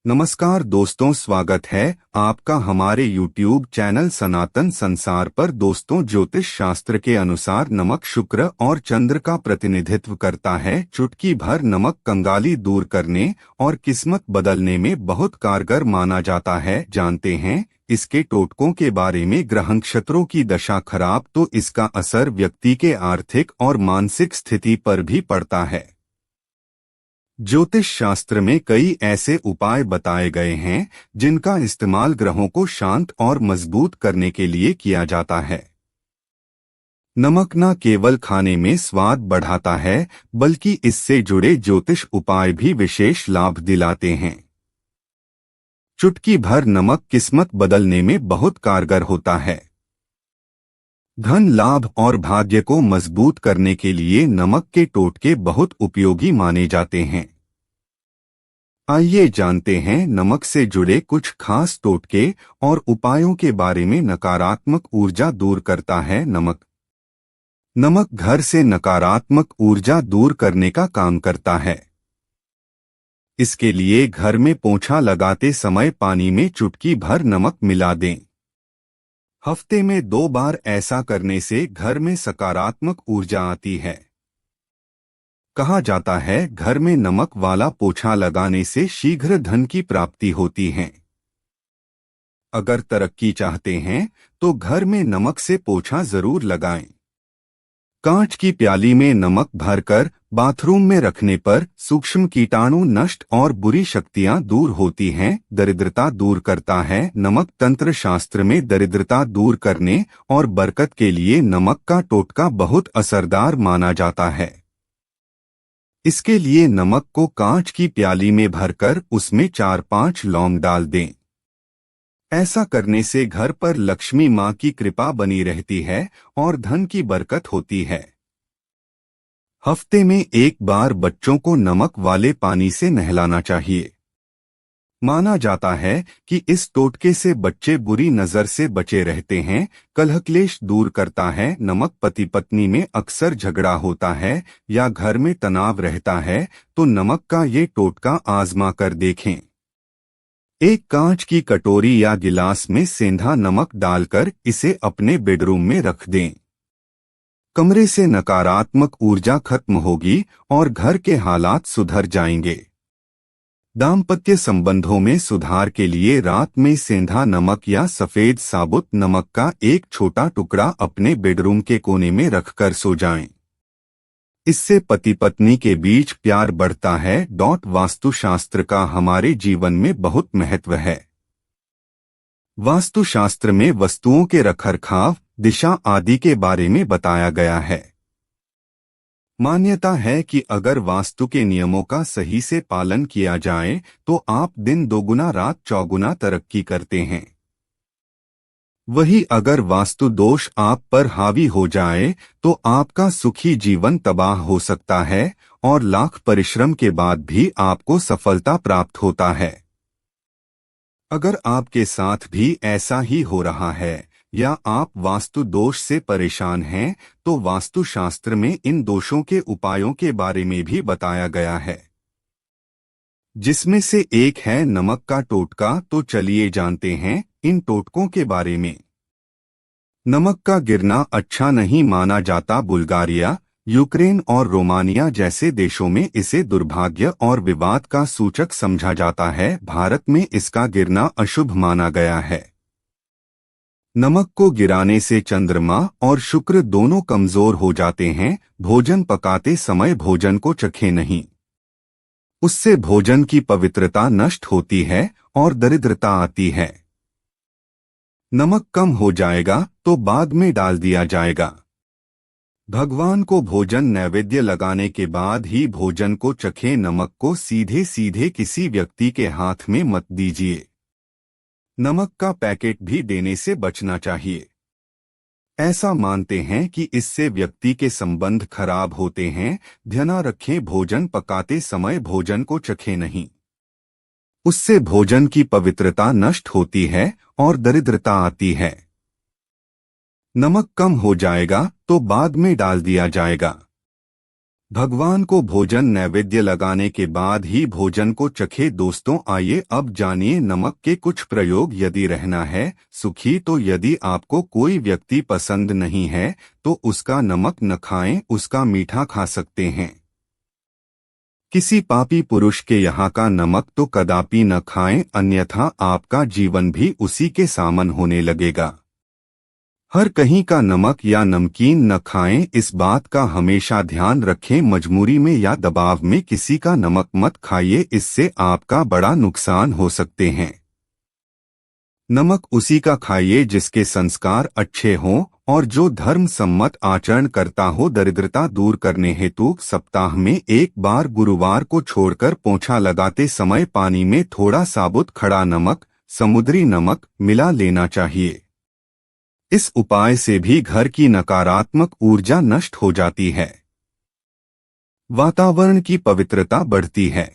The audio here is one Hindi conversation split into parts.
नमस्कार दोस्तों, स्वागत है आपका हमारे YouTube चैनल सनातन संसार पर। दोस्तों, ज्योतिष शास्त्र के अनुसार नमक शुक्र और चंद्र का प्रतिनिधित्व करता है। चुटकी भर नमक कंगाली दूर करने और किस्मत बदलने में बहुत कारगर माना जाता है। जानते हैं इसके टोटकों के बारे में। ग्रह नक्षत्रों की दशा खराब तो इसका असर व्यक्ति के आर्थिक और मानसिक स्थिति पर भी पड़ता है। ज्योतिष शास्त्र में कई ऐसे उपाय बताए गए हैं जिनका इस्तेमाल ग्रहों को शांत और मजबूत करने के लिए किया जाता है। नमक न केवल खाने में स्वाद बढ़ाता है, बल्कि इससे जुड़े ज्योतिष उपाय भी विशेष लाभ दिलाते हैं। चुटकी भर नमक किस्मत बदलने में बहुत कारगर होता है। धन लाभ और भाग्य को मजबूत करने के लिए नमक के टोटके बहुत उपयोगी माने जाते हैं। आइए जानते हैं नमक से जुड़े कुछ खास टोटके और उपायों के बारे में। नकारात्मक ऊर्जा दूर करता है नमक घर से नकारात्मक ऊर्जा दूर करने का काम करता है। इसके लिए घर में पोंछा लगाते समय पानी में चुटकी भर नमक मिला दें। हफ्ते में 2 बार ऐसा करने से घर में सकारात्मक ऊर्जा आती है। कहा जाता है घर में नमक वाला पोछा लगाने से शीघ्र धन की प्राप्ति होती है। अगर तरक्की चाहते हैं तो घर में नमक से पोछा जरूर लगाएं। कांच की प्याली में नमक भरकर बाथरूम में रखने पर सूक्ष्म कीटाणु नष्ट और बुरी शक्तियां दूर होती हैं। दरिद्रता दूर करता है नमक। तंत्र शास्त्र में दरिद्रता दूर करने और बरकत के लिए नमक का टोटका बहुत असरदार माना जाता है। इसके लिए नमक को कांच की प्याली में भरकर उसमें 4-5 लौंग डाल दें। ऐसा करने से घर पर लक्ष्मी मां की कृपा बनी रहती है और धन की बरकत होती है। हफ्ते में 1 बार बच्चों को नमक वाले पानी से नहलाना चाहिए। माना जाता है कि इस टोटके से बच्चे बुरी नजर से बचे रहते हैं। कलह क्लेश दूर करता है नमक। पति पत्नी में अक्सर झगड़ा होता है या घर में तनाव रहता है तो नमक का ये टोटका आजमा कर देखें। एक कांच की कटोरी या गिलास में सेंधा नमक डालकर इसे अपने बेडरूम में रख दें। कमरे से नकारात्मक ऊर्जा खत्म होगी और घर के हालात सुधर जाएंगे। दाम्पत्य संबंधों में सुधार के लिए रात में सेंधा नमक या सफेद साबुत नमक का एक छोटा टुकड़ा अपने बेडरूम के कोने में रखकर सो जाएं। इससे पति पत्नी के बीच प्यार बढ़ता है। वास्तुशास्त्र का हमारे जीवन में बहुत महत्व है। वास्तुशास्त्र में वस्तुओं के रखरखाव, दिशा आदि के बारे में बताया गया है। मान्यता है कि अगर वास्तु के नियमों का सही से पालन किया जाए तो आप दिन दोगुना रात चौगुना तरक्की करते हैं। वही अगर वास्तु दोष आप पर हावी हो जाए तो आपका सुखी जीवन तबाह हो सकता है और लाख परिश्रम के बाद भी आपको सफलता प्राप्त होता है। अगर आपके साथ भी ऐसा ही हो रहा है या आप वास्तु दोष से परेशान हैं तो वास्तुशास्त्र में इन दोषों के उपायों के बारे में भी बताया गया है, जिसमें से एक है नमक का टोटका। तो चलिए जानते हैं इन टोटकों के बारे में। नमक का गिरना अच्छा नहीं माना जाता। बुल्गारिया, यूक्रेन और रोमानिया जैसे देशों में इसे दुर्भाग्य और विवाद का सूचक समझा जाता है। भारत में इसका गिरना अशुभ माना गया है। नमक को गिराने से चंद्रमा और शुक्र दोनों कमजोर हो जाते हैं। भोजन पकाते समय भोजन को चखें नहीं, उससे भोजन की पवित्रता नष्ट होती है और दरिद्रता आती है। नमक कम हो जाएगा तो बाद में डाल दिया जाएगा। भगवान को भोजन नैवेद्य लगाने के बाद ही भोजन को चखें। नमक को सीधे सीधे किसी व्यक्ति के हाथ में मत दीजिए। नमक का पैकेट भी देने से बचना चाहिए। ऐसा मानते हैं कि इससे व्यक्ति के संबंध खराब होते हैं। ध्यान रखें, भोजन पकाते समय भोजन को चखें नहीं, उससे भोजन की पवित्रता नष्ट होती है और दरिद्रता आती है। नमक कम हो जाएगा तो बाद में डाल दिया जाएगा। भगवान को भोजन नैवेद्य लगाने के बाद ही भोजन को चखे। दोस्तों, आइए अब जानिए नमक के कुछ प्रयोग। यदि रहना है सुखी तो यदि आपको कोई व्यक्ति पसंद नहीं है तो उसका नमक न खाएं, उसका मीठा खा सकते हैं। किसी पापी पुरुष के यहाँ का नमक तो कदापि न खाएं, अन्यथा आपका जीवन भी उसी के समान होने लगेगा। हर कहीं का नमक या नमकीन न खाएं, इस बात का हमेशा ध्यान रखें। मजबूरी में या दबाव में किसी का नमक मत खाइए, इससे आपका बड़ा नुकसान हो सकते हैं। नमक उसी का खाइए जिसके संस्कार अच्छे हों और जो धर्म सम्मत आचरण करता हो। दरिद्रता दूर करने हेतु सप्ताह में एक बार गुरुवार को छोड़कर पोंछा लगाते समय पानी में थोड़ा साबुत खड़ा नमक, समुद्री नमक मिला लेना चाहिए। इस उपाय से भी घर की नकारात्मक ऊर्जा नष्ट हो जाती है, वातावरण की पवित्रता बढ़ती है।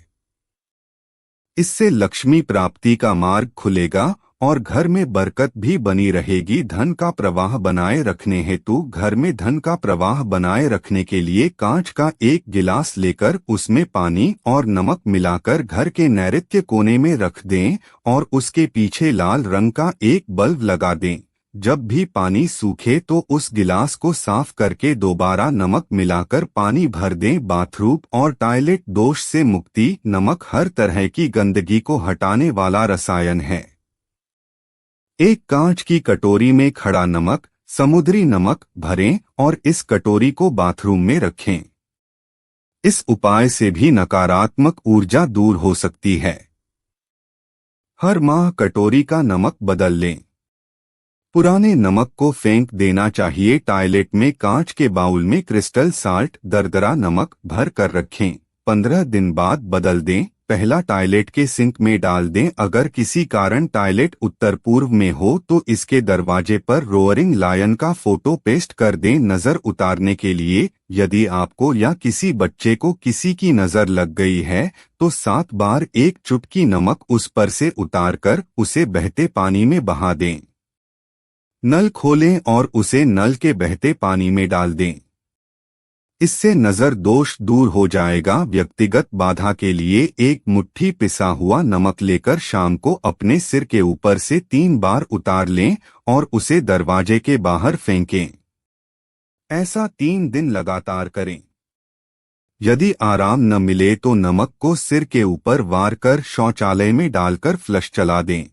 इससे लक्ष्मी प्राप्ति का मार्ग खुलेगा और घर में बरकत भी बनी रहेगी। धन का प्रवाह बनाए रखने हेतु घर में धन का प्रवाह बनाए रखने के लिए कांच का एक गिलास लेकर उसमें पानी और नमक मिलाकर घर के नैऋत्य कोने में रख दें और उसके पीछे लाल रंग का एक बल्ब लगा दें। जब भी पानी सूखे तो उस गिलास को साफ करके दोबारा नमक मिलाकर पानी भर दें। बाथरूम और टॉयलेट दोष से मुक्ति। नमक हर तरह की गंदगी को हटाने वाला रसायन है। एक कांच की कटोरी में खड़ा नमक, समुद्री नमक भरें और इस कटोरी को बाथरूम में रखें। इस उपाय से भी नकारात्मक ऊर्जा दूर हो सकती है। हर माह कटोरी का नमक बदल लें। पुराने नमक को फेंक देना चाहिए। टॉयलेट में कांच के बाउल में क्रिस्टल साल्ट, दरदरा नमक भर कर रखें। 15 दिन बाद बदल दें। पहला टॉयलेट के सिंक में डाल दें। अगर किसी कारण टॉयलेट उत्तर पूर्व में हो तो इसके दरवाजे पर रोअरिंग लायन का फोटो पेस्ट कर दें नजर उतारने के लिए। यदि आपको या किसी बच्चे को किसी की नजर लग गई है तो 7 बार एक चुटकी नमक उस पर से उतारकर उसे बहते पानी में बहा दें। नल खोलें और उसे नल के बहते पानी में डाल दें। इससे नजर दोष दूर हो जाएगा। व्यक्तिगत बाधा के लिए एक मुट्ठी पिसा हुआ नमक लेकर शाम को अपने सिर के ऊपर से 3 बार उतार लें और उसे दरवाजे के बाहर फेंकें। ऐसा 3 दिन लगातार करें। यदि आराम न मिले तो नमक को सिर के ऊपर वार कर शौचालय में डालकर फ्लश चला दें।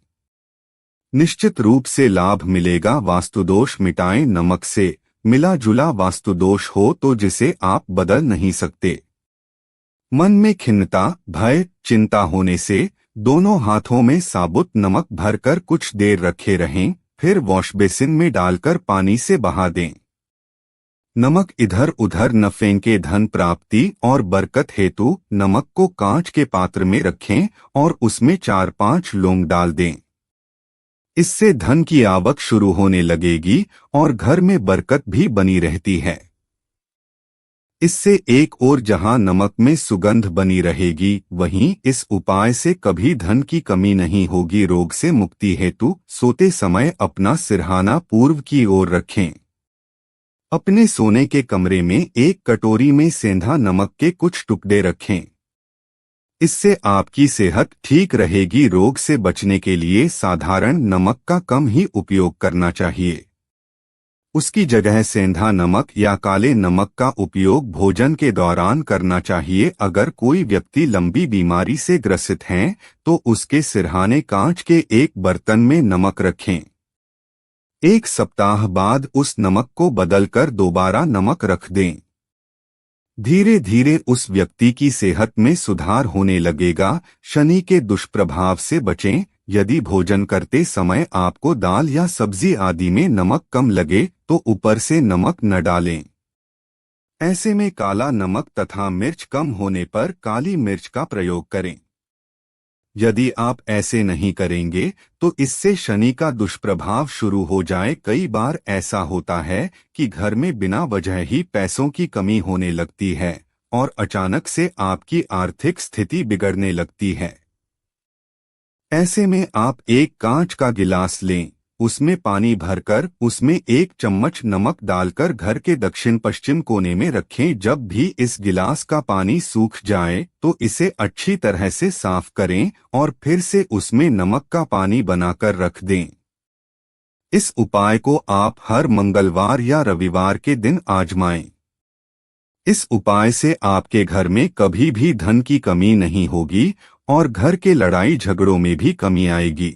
निश्चित रूप से लाभ मिलेगा। वास्तुदोष मिटाएं। नमक से मिला जुला वास्तुदोष हो तो जिसे आप बदल नहीं सकते। मन में खिन्नता, भय, चिंता होने से दोनों हाथों में साबुत नमक भरकर कुछ देर रखे रहें, फिर वॉश बेसिन में डालकर पानी से बहा दें। नमक इधर उधर न फेंके। धन प्राप्ति और बरकत हेतु नमक को कांच के पात्र में रखें और उसमें 4-5 लौंग डाल दें। इससे धन की आवक शुरू होने लगेगी और घर में बरकत भी बनी रहती है। इससे एक ओर जहां नमक में सुगंध बनी रहेगी, वहीं इस उपाय से कभी धन की कमी नहीं होगी। रोग से मुक्ति हेतु सोते समय अपना सिरहाना पूर्व की ओर रखें। अपने सोने के कमरे में एक कटोरी में सेंधा नमक के कुछ टुकड़े रखें। इससे आपकी सेहत ठीक रहेगी। रोग से बचने के लिए साधारण नमक का कम ही उपयोग करना चाहिए। उसकी जगह सेंधा नमक या काले नमक का उपयोग भोजन के दौरान करना चाहिए। अगर कोई व्यक्ति लंबी बीमारी से ग्रसित हैं तो उसके सिरहाने कांच के एक बर्तन में नमक रखें। 1 सप्ताह बाद उस नमक को बदलकर दोबारा नमक रख दें। धीरे धीरे उस व्यक्ति की सेहत में सुधार होने लगेगा। शनि के दुष्प्रभाव से बचें। यदि भोजन करते समय आपको दाल या सब्जी आदि में नमक कम लगे तो ऊपर से नमक न डालें। ऐसे में काला नमक तथा मिर्च कम होने पर काली मिर्च का प्रयोग करें। यदि आप ऐसे नहीं करेंगे तो इससे शनि का दुष्प्रभाव शुरू हो जाए। कई बार ऐसा होता है कि घर में बिना वजह ही पैसों की कमी होने लगती है और अचानक से आपकी आर्थिक स्थिति बिगड़ने लगती है। ऐसे में आप एक कांच का गिलास लें, उसमें पानी भरकर उसमें 1 चम्मच नमक डालकर घर के दक्षिण पश्चिम कोने में रखें। जब भी इस गिलास का पानी सूख जाए तो इसे अच्छी तरह से साफ करें और फिर से उसमें नमक का पानी बनाकर रख दें। इस उपाय को आप हर मंगलवार या रविवार के दिन आजमाएं। इस उपाय से आपके घर में कभी भी धन की कमी नहीं होगी और घर के लड़ाई झगड़ों में भी कमी आएगी।